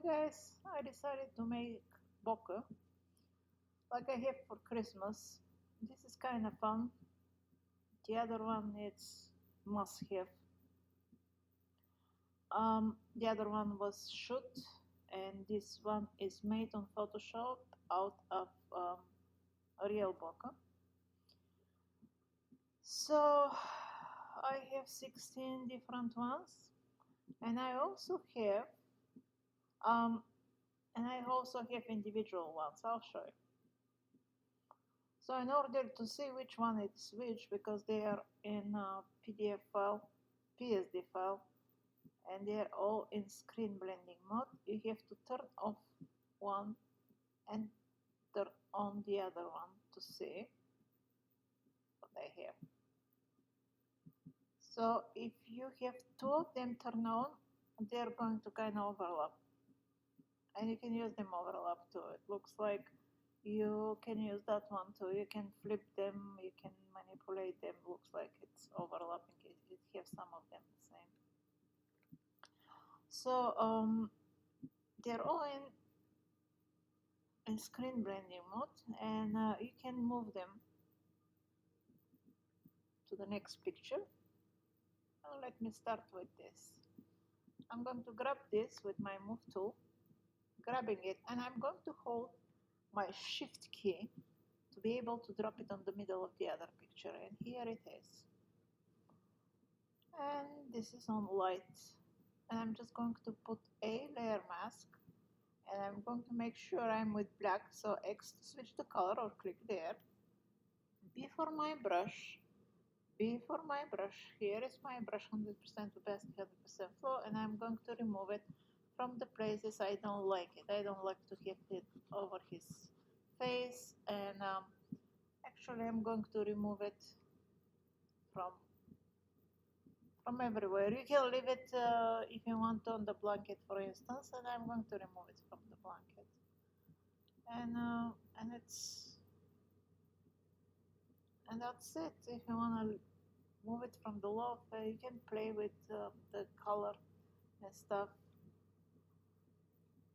Guys, I decided to make bokeh like I have for Christmas. This is kind of fun. The other one it's must have. The other one was shoot, and this one is made on Photoshop out of a real bokeh. So I have 16 different ones, and I also have um, individual ones. I'll show you. So in order to see which one is which, because they are in PDF file, PSD file, and they are all in screen blending mode, you have to turn off one and turn on the other one to see what I have. So if you have two of them turned on, they're going to kind of overlap, and you can use them overlap too. It looks like you can use that one too. You can flip them, you can manipulate them. Looks like it's overlapping. It has some of them the same. So they're all in screen blending mode, and you can move them to the next picture. Let me start with this. I'm going to grab this with my move tool, grabbing it, and I'm going to hold my shift key to be able to drop it on the middle of the other picture, and here it is. And this is on light, and I'm just going to put a layer mask, and I'm going to make sure I'm with black, so X to switch the color or click there. B for my brush, here is my brush, 100% opacity, 100% flow, and I'm going to remove it from the places I don't like it. I don't like to have it over his face, and actually I'm going to remove it from everywhere. You can leave it if you want on the blanket, for instance, and I'm going to remove it from the blanket. And that's it. If you want to move it from the loft, you can play with the color and stuff.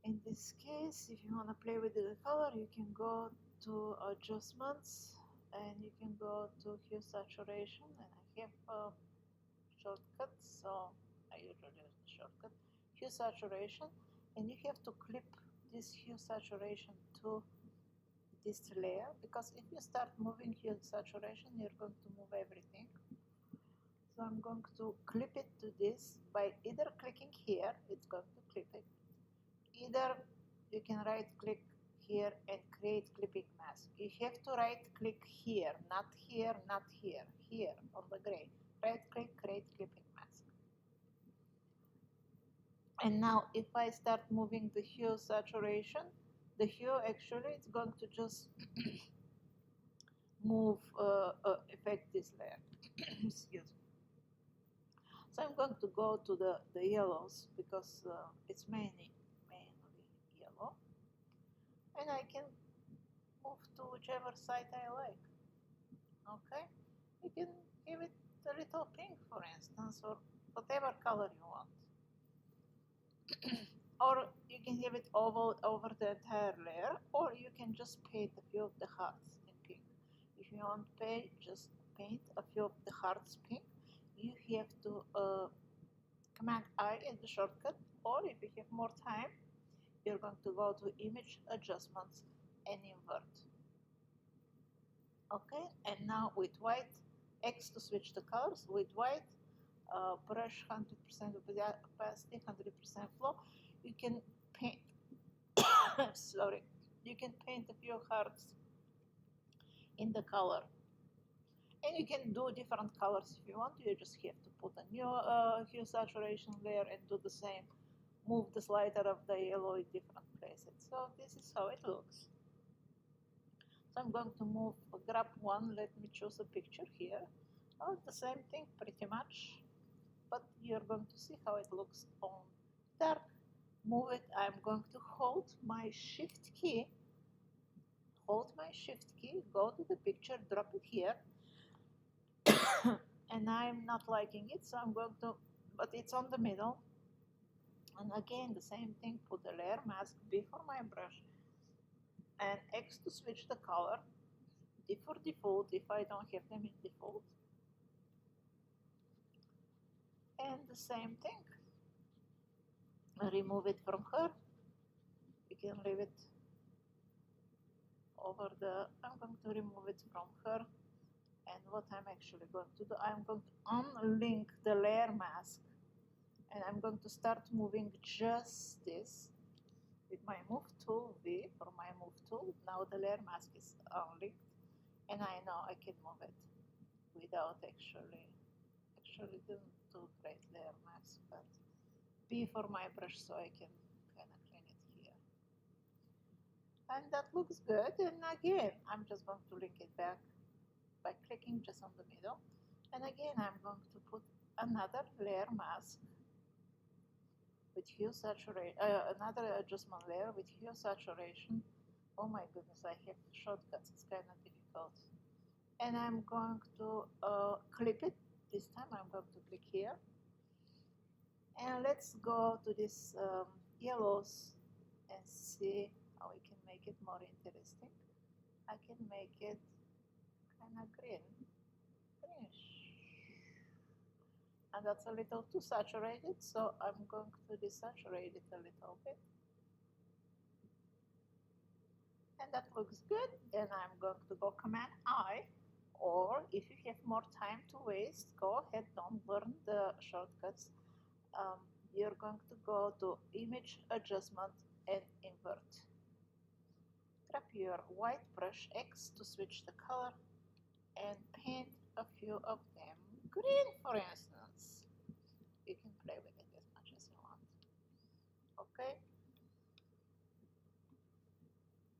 In this case, if you want to play with the color, you can go to adjustments, and you can go to hue saturation, and I have shortcut, so I usually use the shortcut, hue saturation, and you have to clip this hue saturation to this layer, because if you start moving hue saturation, you're going to move everything. So I'm going to clip it to this by either clicking here, it's going to clip it, either you can right click here and create clipping mask. You have to right click here, not here, not here, here on the gray. Right click, create clipping mask. And now if I start moving the hue saturation, the hue actually it's going to just move, affect this layer. Excuse me. So I'm going to go to the yellows, because it's mainly yellow, and I can move to whichever side I like. Okay, you can give it a little pink, for instance, or whatever color you want. Or you can give it over the entire layer, or you can just paint a few of the hearts in pink. If you want to just paint a few of the hearts pink, you have to Command I is the shortcut, or if you have more time, you're going to go to image adjustments and invert. Okay, and now with white, X to switch the colors, with white, brush 100% opacity, 100% flow, you can paint, sorry, you can paint a few hearts in the color. And you can do different colors if you want. You just have to put a new hue saturation layer and do the same. Move the slider of the yellow in different places. So this is how it looks. So I'm going to grab one. Let me choose a picture here. Oh, the same thing pretty much, but you're going to see how it looks on dark. Move it. I'm going to hold my shift key. Go to the picture, drop it here. And I'm not liking it, so I'm going to, but it's on the middle. And again, the same thing, put the layer mask before my brush and X to switch the color, D for default if I don't have them in default. And the same thing, remove it from her. You can leave it over the, I'm going to remove it from her. And what I'm actually going to do, I'm going to unlink the layer mask and I'm going to start moving just this with my move tool, V for my move tool. Now the layer mask is unlinked and I know I can move it without actually do great layer mask, but B for my brush so I can kind of clean it here. And that looks good, and again I'm just going to link it back by clicking just on the middle, and again I'm going to put another layer mask with hue saturation, another adjustment layer with hue saturation. Oh my goodness, I have shortcuts, it's kind of difficult. And I'm going to clip it. This time I'm going to click here. And let's go to this yellows and see how we can make it more interesting. I can make it kind of greenish. And that's a little too saturated, so I'm going to desaturate it a little bit. And that looks good. Then I'm going to go Command I, or if you have more time to waste, go ahead, don't burn the shortcuts. You're going to go to Image Adjustment and Invert. Grab your white brush X to switch the color and paint a few of them green, for instance. You can play with it as much as you want. Okay?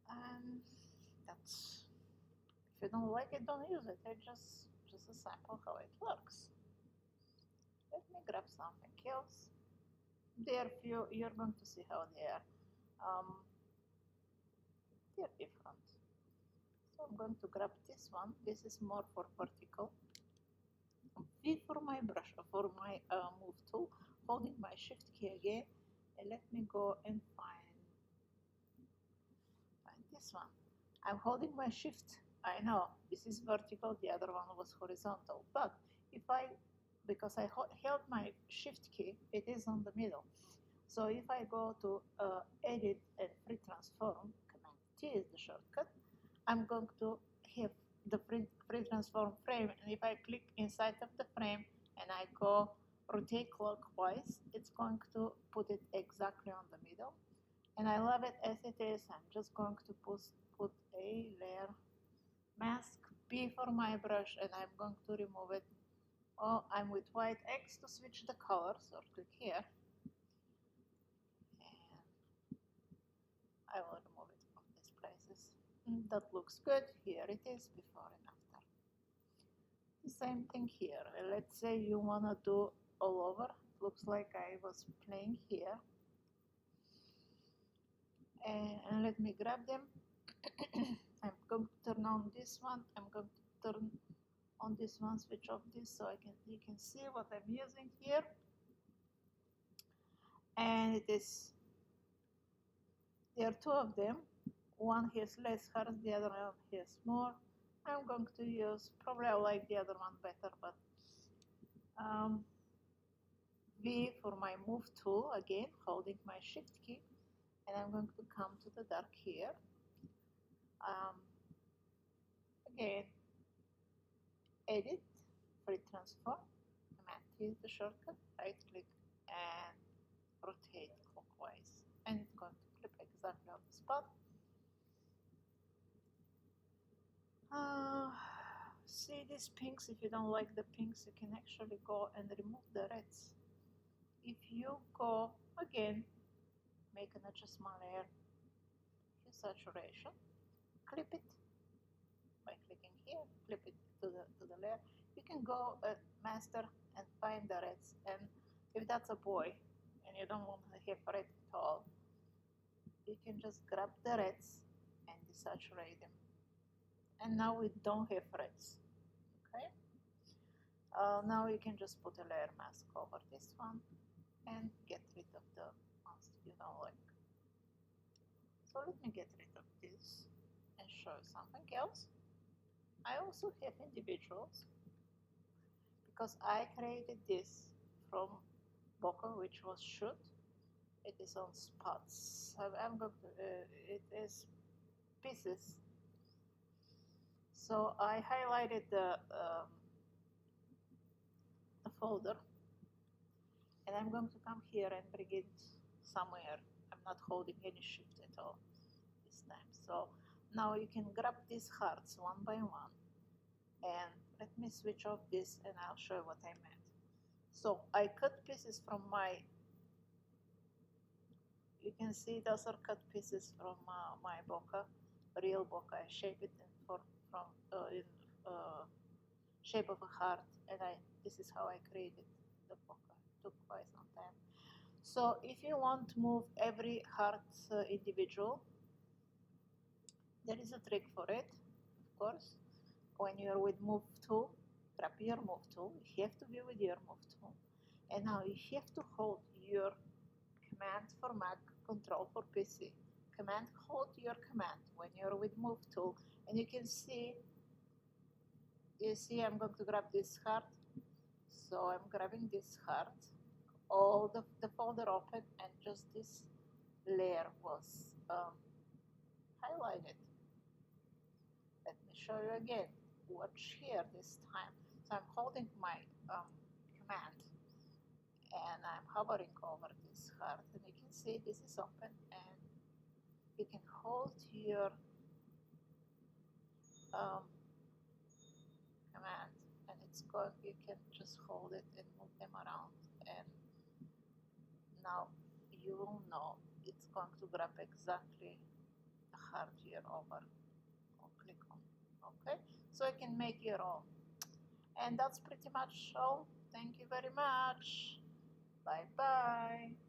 And that's, if you don't like it, don't use it. It's just a sample how it works. Let me grab something else. They're few, you're going to see how they are. They're different. So I'm going to grab this one. This is more for vertical. V for my brush, for my move tool, holding my shift key again, and let me go and find this one. I'm holding my shift. I know this is vertical, the other one was horizontal, but if I, because I held my shift key, it is on the middle. So if I go to edit and free transform, Command T is the shortcut, I'm going to have the free transform frame, and if I click inside of the frame and I go rotate clockwise, it's going to put it exactly on the middle. And I love it as it is. I'm just going to put a layer mask, B for my brush, and I'm going to remove it. Oh, I'm with white X to switch the colors, or click here. And I will remove it from these places. That looks good. Here it is, before and after. The same thing here. Let's say you want to do all over. It looks like I was playing here. And let me grab them. I'm going to turn on this one. I'm going to turn on this one, switch off this, so you can see what I'm using here. And it is, there are two of them. One has less hearts, the other one has more. I'm going to use, probably I like the other one better, but V for my move tool, again holding my shift key, and I'm going to come to the dark here. Again, edit, free transform, Command T is the shortcut, right click and rotate clockwise, and it's going to clip exactly on the spot. See these pinks, if you don't like the pinks, you can actually go and remove the reds. If you go again, make an adjustment layer, hue saturation, clip it by clicking here, clip it to the layer. You can go master and find the reds, and if that's a boy and you don't want to have red at all, you can just grab the reds and desaturate them, and now we don't have reds. Okay, now you can just put a layer mask over this one and get rid of the you don't like. So let me get rid of this and show you something else. I also have individuals because I created this from bokeh, which was shoot. It is on spots. I'm going to, it is pieces. So I highlighted the folder, and I'm going to come here and bring it somewhere. I'm not holding any shift at all this time. So now you can grab these hearts one by one, and let me switch off this and I'll show you what I meant. So I cut pieces from my, you can see those are cut pieces from my bokeh, real bokeh. I shape it in shape of a heart, and this is how I created the bokeh. It took quite some time. So if you want to move every heart individual, there is a trick for it, of course. When you're with move tool, grab your move tool. You have to be with your move tool. And now you have to hold your command for Mac, control for PC. Command, hold your command when you're with move tool. And you can see, you see I'm going to grab this heart. So I'm grabbing this heart. All the folder open, and just this layer was highlighted. Let me show you again. Watch here this time. So I'm holding my command, and I'm hovering over this heart, and you can see this is open, and you can hold your command, and it's going, you can just hold it and move them around, and now you will know it's going to grab exactly the heart here over. I'll click on, okay, so you can make your own. And that's pretty much all. Thank you very much. Bye bye.